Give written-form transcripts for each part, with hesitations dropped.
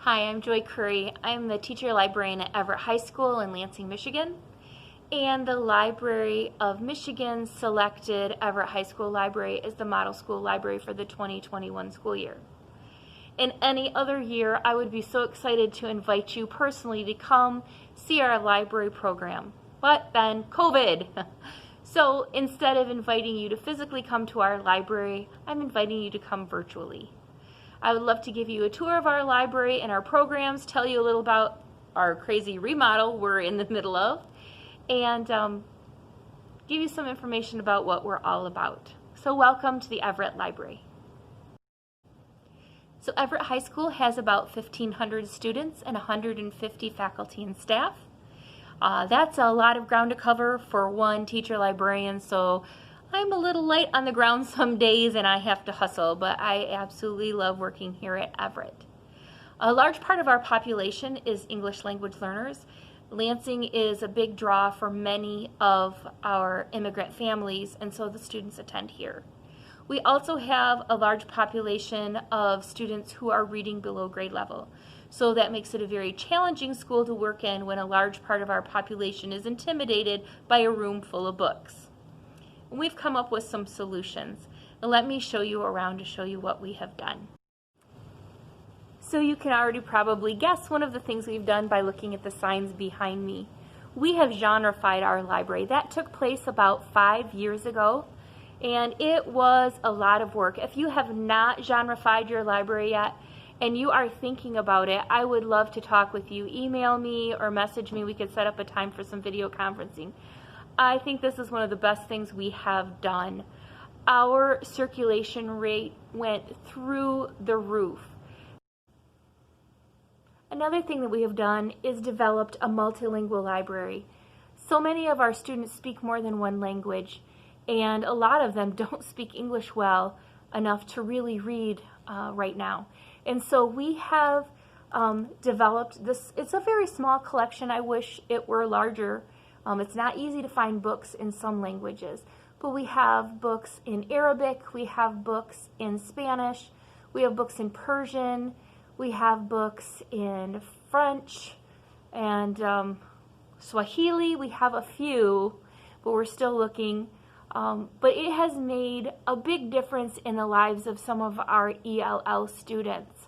Hi, I'm Joy Curry. I'm the teacher librarian at Everett High School in Lansing, Michigan. And the Library of Michigan selected Everett High School Library as the model school library for the 2021 school year. In any other year, I would be so excited to invite you personally to come see our library program. But then COVID. So instead of inviting you to physically come to our library, I'm inviting you to come virtually. I would love to give you a tour of our library and our programs, tell you a little about our crazy remodel we're in the middle of, and give you some information about what we're all about. So welcome to the Everett Library. So Everett High School has about 1,500 students and 150 faculty and staff. That's a lot of ground to cover for one teacher librarian, so I'm a little light on the ground some days and I have to hustle, but I absolutely love working here at Everett. A large part of our population is English language learners. Lansing is a big draw for many of our immigrant families, and so the students attend here. We also have a large population of students who are reading below grade level. So that makes it a very challenging school to work in when a large part of our population is intimidated by a room full of books. We've come up with some solutions. Now let me show you around to show you what we have done. So you can already probably guess one of the things we've done by looking at the signs behind me. We have genreified our library. That took place about 5 years ago, and it was a lot of work. If you have not genreified your library yet, and you are thinking about it, I would love to talk with you. Email me or message me. We could set up a time for some video conferencing. I think this is one of the best things we have done. Our circulation rate went through the roof. Another thing that we have done is developed a multilingual library. So many of our students speak more than one language, and a lot of them don't speak English well enough to really read right now. And so we have developed this. It's a very small collection. I wish it were larger. It's not easy to find books in some languages, but we have books in Arabic, we have books in Spanish, we have books in Persian, we have books in French and Swahili. We have a few, but we're still looking. But it has made a big difference in the lives of some of our ELL students.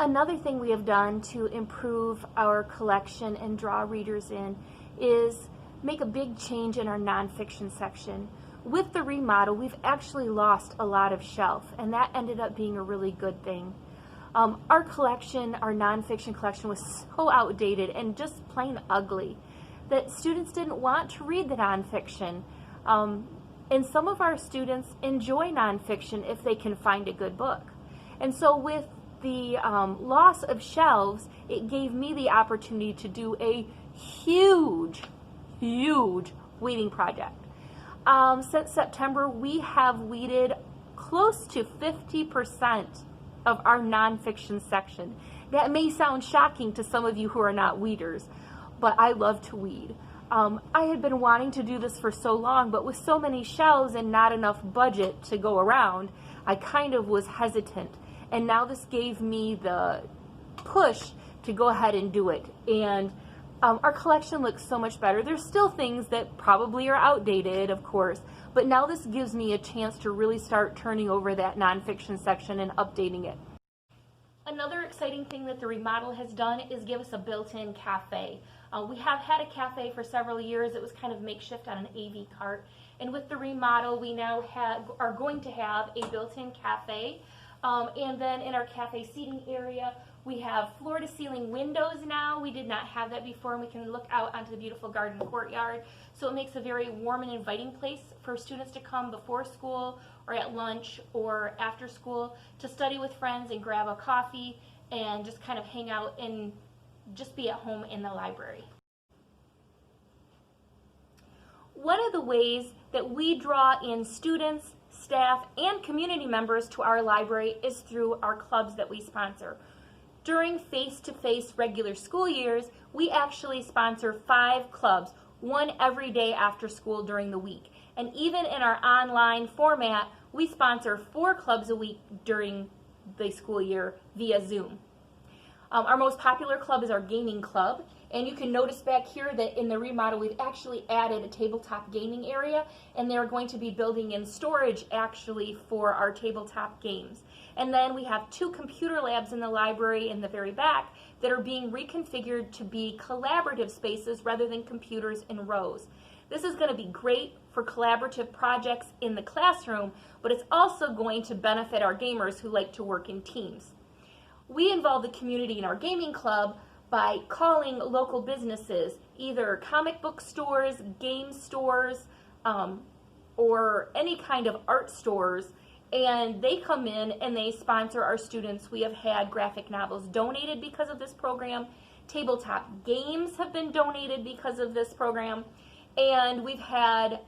Another thing we have done to improve our collection and draw readers in is make a big change in our nonfiction section. With the remodel, we've actually lost a lot of shelf, and that ended up being a really good thing. Our collection, our nonfiction collection, was so outdated and just plain ugly that students didn't want to read the nonfiction. And some of our students enjoy nonfiction if they can find a good book. And so with the loss of shelves, it gave me the opportunity to do a huge weeding project. Since September, we have weeded close to 50% of our nonfiction section. That may sound shocking to some of you who are not weeders, but I love to weed. I had been wanting to do this for so long, but with so many shelves and not enough budget to go around, I kind of was hesitant. And now this gave me the push to go ahead and do it. And our collection looks so much better. There's still things that probably are outdated, of course, but now this gives me a chance to really start turning over that nonfiction section and updating it. Another exciting thing that the remodel has done is give us a built-in cafe. We have had a cafe for several years. It was kind of makeshift on an AV cart. And with the remodel, we now are going to have a built-in cafe. And then in our cafe seating area, we have floor-to-ceiling windows now. We did not have that before, and we can look out onto the beautiful garden courtyard. So it makes a very warm and inviting place for students to come before school or at lunch or after school to study with friends and grab a coffee and just kind of hang out and just be at home in the library. One of the ways that we draw in students, staff, and community members to our library is through our clubs that we sponsor. During face-to-face regular school years, we actually sponsor 5 clubs, one every day after school during the week. And even in our online format, we sponsor 4 clubs a week during the school year via Zoom. Our most popular club is our gaming club, and you can notice back here that in the remodel we've actually added a tabletop gaming area, and they're going to be building in storage actually for our tabletop games. And then we have 2 computer labs in the library in the very back that are being reconfigured to be collaborative spaces rather than computers in rows. This is going to be great for collaborative projects in the classroom, but it's also going to benefit our gamers who like to work in teams. We involve the community in our gaming club by calling local businesses, either comic book stores, game stores, or any kind of art stores, and they come in and they sponsor our students. We have had graphic novels donated because of this program. Tabletop games have been donated because of this program. And we've had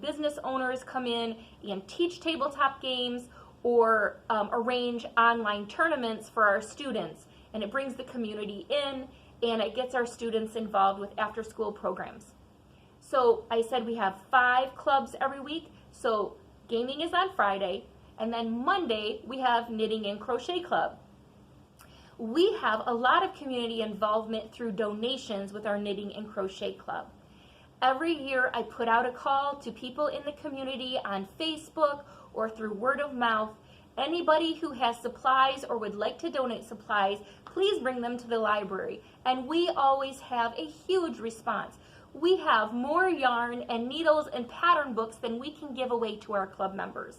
business owners come in and teach tabletop games or arrange online tournaments for our students. And it brings the community in, and it gets our students involved with after-school programs. So I said we have 5 clubs every week. So gaming is on Friday, and then Monday we have knitting and crochet club. We have a lot of community involvement through donations with our knitting and crochet club. Every year I put out a call to people in the community on Facebook or through word of mouth. Anybody who has supplies or would like to donate supplies, please bring them to the library. And we always have a huge response. We have more yarn and needles and pattern books than we can give away to our club members.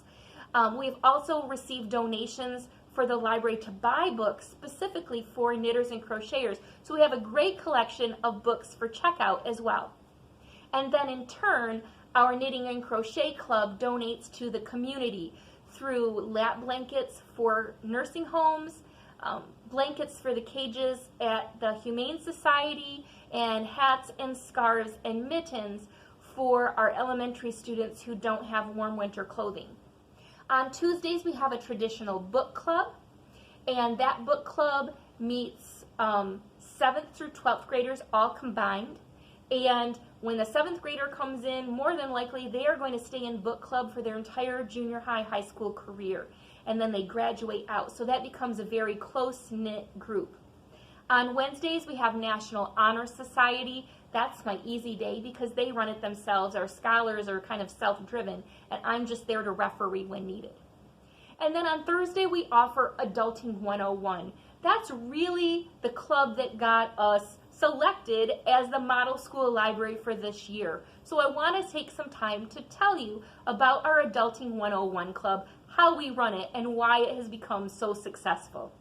We've also received donations for the library to buy books specifically for knitters and crocheters. So we have a great collection of books for checkout as well. And then in turn, our knitting and crochet club donates to the community through lap blankets for nursing homes, blankets for the cages at the Humane Society, and hats and scarves and mittens for our elementary students who don't have warm winter clothing. On Tuesdays, we have a traditional book club, and that book club meets 7th through 12th graders all combined. And when the 7th grader comes in, more than likely they are going to stay in book club for their entire junior high school career. And then they graduate out. So that becomes a very close-knit group. On Wednesdays, we have National Honor Society. That's my easy day because they run it themselves. Our scholars are kind of self-driven, and I'm just there to referee when needed. And then on Thursday, we offer Adulting 101. That's really the club that got us selected as the model school library for this year. So I want to take some time to tell you about our Adulting 101 club, how we run it, and why it has become so successful.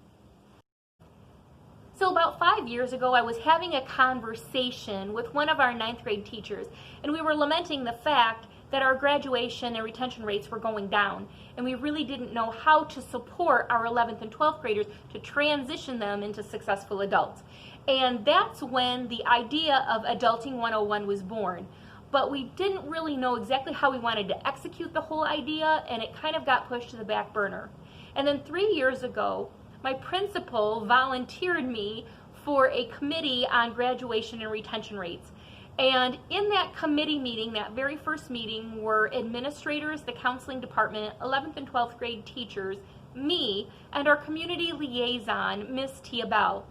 So about 5 years ago, I was having a conversation with one of our 9th grade teachers, and we were lamenting the fact that our graduation and retention rates were going down, and we really didn't know how to support our 11th and 12th graders to transition them into successful adults. And that's when the idea of Adulting 101 was born. But we didn't really know exactly how we wanted to execute the whole idea, and it kind of got pushed to the back burner. And then 3 years ago, my principal volunteered me for a committee on graduation and retention rates. And in that committee meeting, that very first meeting, were administrators, the counseling department, 11th and 12th grade teachers, me, and our community liaison, Miss Tia Bell.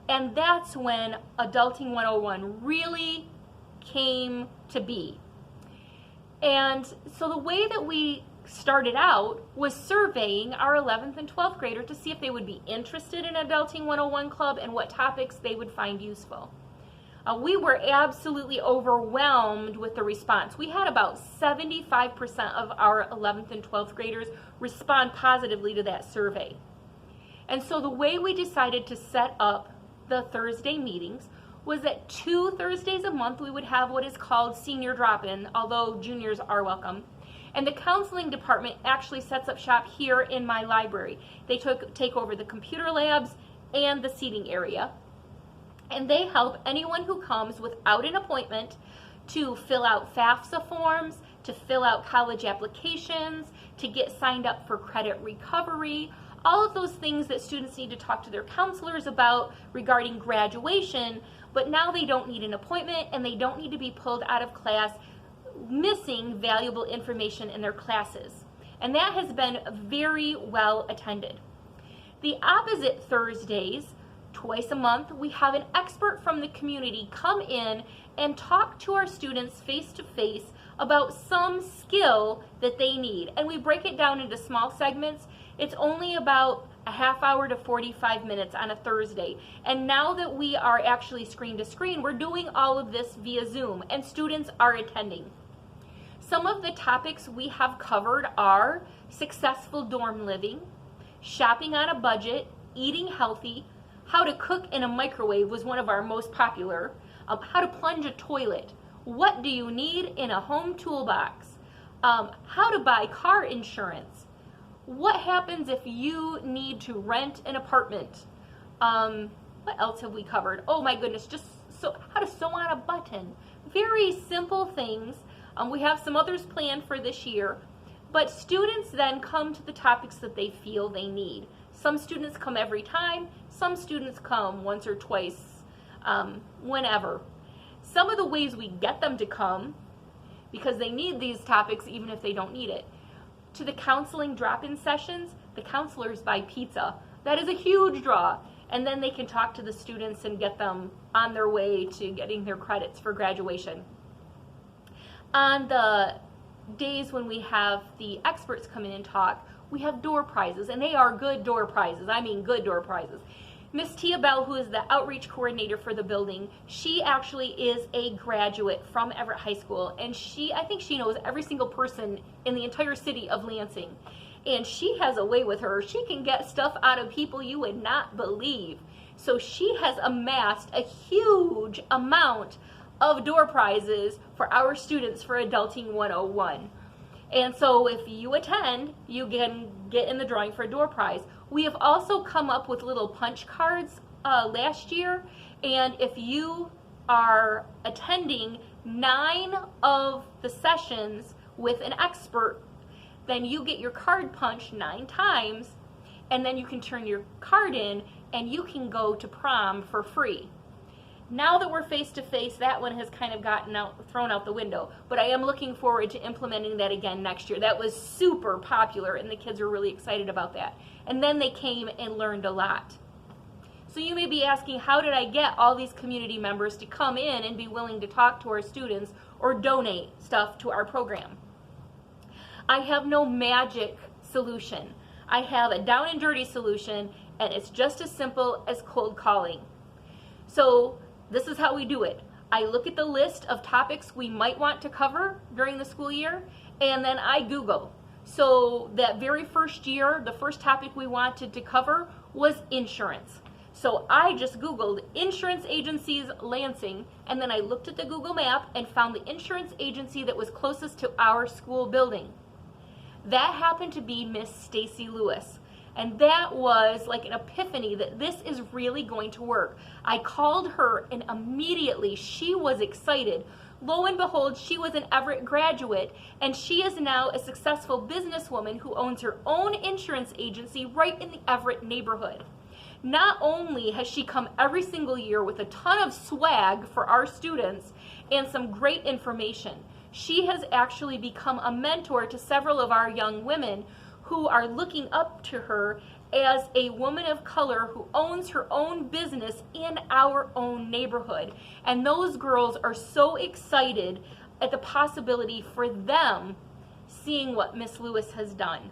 And that's when Adulting 101 really came to be. And so the way that we started out was surveying our 11th and 12th grader to see if they would be interested in Adulting 101 Club and what topics they would find useful. We were absolutely overwhelmed with the response. We had about 75% of our 11th and 12th graders respond positively to that survey. And so the way we decided to set up the Thursday meetings was that 2 Thursdays a month we would have what is called senior drop-in, although juniors are welcome. And the counseling department actually sets up shop here in my library. They take over the computer labs and the seating area. And they help anyone who comes without an appointment to fill out FAFSA forms, to fill out college applications, to get signed up for credit recovery, all of those things that students need to talk to their counselors about regarding graduation, but now they don't need an appointment and they don't need to be pulled out of class missing valuable information in their classes. And that has been very well attended. The opposite Thursdays, twice a month, we have an expert from the community come in and talk to our students face to face about some skill that they need. And we break it down into small segments. It's only about a half hour to 45 minutes on a Thursday. And now that we are actually screen to screen, we're doing all of this via Zoom, and students are attending. Some of the topics we have covered are successful dorm living, shopping on a budget, eating healthy, how to cook in a microwave was one of our most popular, how to plunge a toilet, what do you need in a home toolbox, how to buy car insurance, what happens if you need to rent an apartment, what else have we covered? Oh my goodness, how to sew on a button. Very simple things. We have some others planned for this year, but students then come to the topics that they feel they need. Some students come every time, some students come once or twice, whenever. Some of the ways we get them to come, because they need these topics even if they don't need it. To the counseling drop-in sessions, the counselors buy pizza. That is a huge draw. And then they can talk to the students and get them on their way to getting their credits for graduation. On the days when we have the experts come in and talk, we have door prizes, and they are good door prizes. I mean good door prizes. Miss Tia Bell, who is the outreach coordinator for the building, she actually is a graduate from Everett High School, and I think she knows every single person in the entire city of Lansing. And she has a way with her. She can get stuff out of people you would not believe. So she has amassed a huge amount of door prizes for our students for Adulting 101. And so if you attend, you can get in the drawing for a door prize. We have also come up with little punch cards last year, and if you are attending 9 of the sessions with an expert, then you get your card punched 9 times, and then you can turn your card in and you can go to prom for free. Now that we're face-to-face, that one has kind of thrown out the window, but I am looking forward to implementing that again next year. That was super popular, and the kids were really excited about that. And then they came and learned a lot. So you may be asking, how did I get all these community members to come in and be willing to talk to our students or donate stuff to our program? I have no magic solution. I have a down and dirty solution, and it's just as simple as cold calling. So this is how we do it. I look at the list of topics we might want to cover during the school year, and then I Google. So that very first year, the first topic we wanted to cover was insurance. So I just Googled insurance agencies Lansing, and then I looked at the Google map and found the insurance agency that was closest to our school building. That happened to be Miss Stacy Lewis. And that was like an epiphany that this is really going to work. I called her, and immediately she was excited. Lo and behold, she was an Everett graduate, and she is now a successful businesswoman who owns her own insurance agency right in the Everett neighborhood. Not only has she come every single year with a ton of swag for our students and some great information, she has actually become a mentor to several of our young women who are looking up to her as a woman of color who owns her own business in our own neighborhood. And those girls are so excited at the possibility for them seeing what Miss Lewis has done.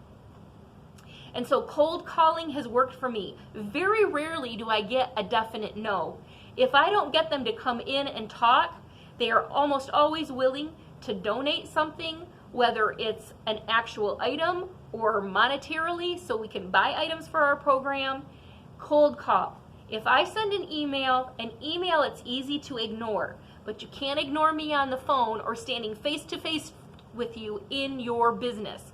And so cold calling has worked for me. Very rarely do I get a definite no. If I don't get them to come in and talk, they are almost always willing to donate something, whether it's an actual item or monetarily, so we can buy items for our program. Cold call. If I send an email it's easy to ignore, but you can't ignore me on the phone or standing face to face with you in your business.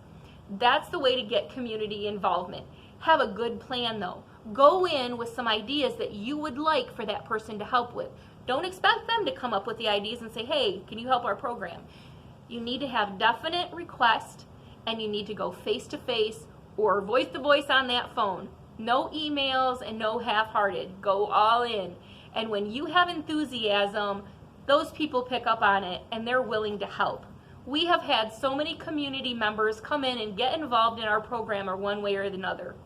That's the way to get community involvement. Have a good plan though. Go in with some ideas that you would like for that person to help with. Don't expect them to come up with the ideas and say, hey, can you help our program? You need to have definite requests, and you need to go face to face or voice to voice on that phone. No emails and no half-hearted. Go all in. And when you have enthusiasm, those people pick up on it and they're willing to help. We have had so many community members come in and get involved in our program or one way or another.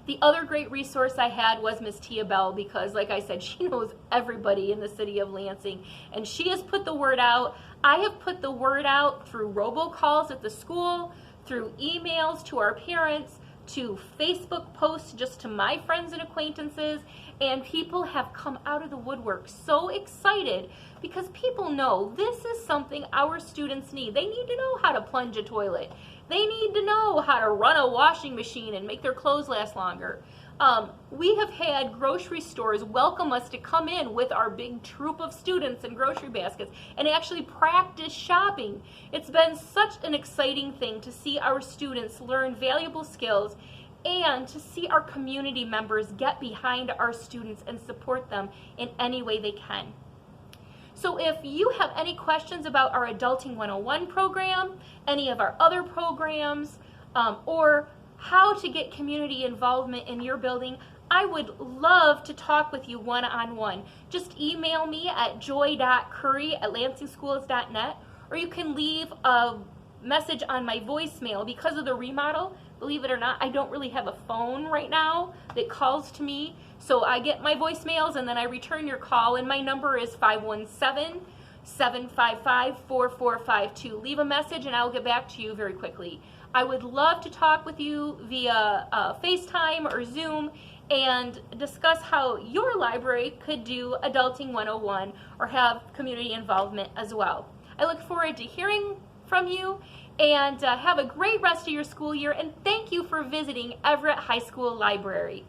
The other great resource I had was Miss Tia Bell, because like I said, she knows everybody in the city of Lansing, and she has put the word out. I have put the word out through robocalls at the school, through emails to our parents, to Facebook posts just to my friends and acquaintances, and people have come out of the woodwork so excited because people know this is something our students need. They need to know how to plunge a toilet. They need to know how to run a washing machine and make their clothes last longer. We have had grocery stores welcome us to come in with our big troop of students and grocery baskets and actually practice shopping. It's been such an exciting thing to see our students learn valuable skills and to see our community members get behind our students and support them in any way they can. So if you have any questions about our Adulting 101 program, any of our other programs, or how to get community involvement in your building, I would love to talk with you one-on-one. Just email me at joy.curry@lansingschools.net, or you can leave a message on my voicemail. Because of the remodel, believe it or not, I don't really have a phone right now that calls to me. So I get my voicemails and then I return your call, and my number is 517-755-4452. Leave a message and I'll get back to you very quickly. I would love to talk with you via FaceTime or Zoom and discuss how your library could do Adulting 101 or have community involvement as well. I look forward to hearing from you, and have a great rest of your school year, and thank you for visiting Everett High School Library.